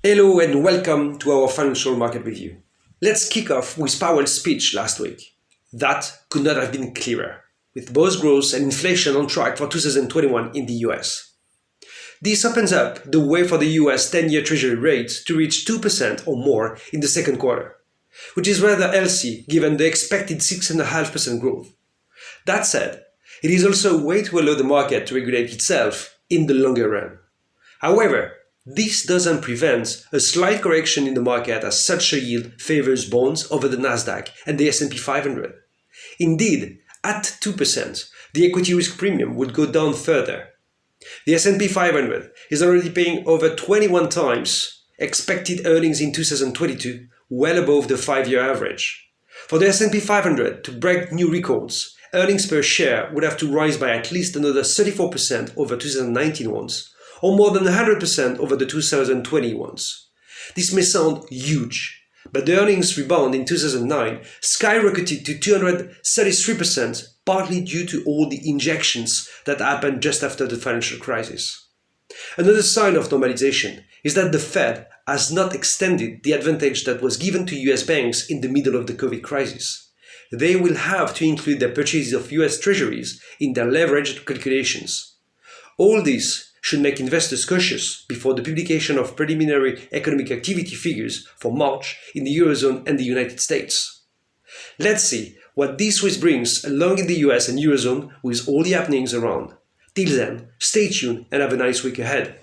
Hello and welcome to our financial market review. Let's kick off with Powell's speech last week. That could not have been clearer, with both growth and inflation on track for 2021 in the US. This opens up the way for the US 10-year Treasury rate to reach 2% or more in the second quarter, which is rather healthy given the expected 6.5% growth. That said, it is also a way to allow the market to regulate itself in the longer run. However, this doesn't prevent a slight correction in the market as such a yield favors bonds over the Nasdaq and the S&P 500. Indeed, at 2%, the equity risk premium would go down further. The S&P 500 is already paying over 21 times expected earnings in 2022, well above the 5-year average. For the S&P 500 to break new records, earnings per share would have to rise by at least another 34% over 2019 ones, or more than 100% over the 2020 ones. This may sound huge, but the earnings rebound in 2009 skyrocketed to 233%, partly due to all the injections that happened just after the financial crisis. Another sign of normalization is that the Fed has not extended the advantage that was given to US banks in the middle of the COVID crisis. They will have to include their purchases of US treasuries in their leverage calculations. All this should make investors cautious before the publication of preliminary economic activity figures for March in the Eurozone and the United States. Let's see what this risk brings along in the US and Eurozone with all the happenings around. Till then, stay tuned and have a nice week ahead.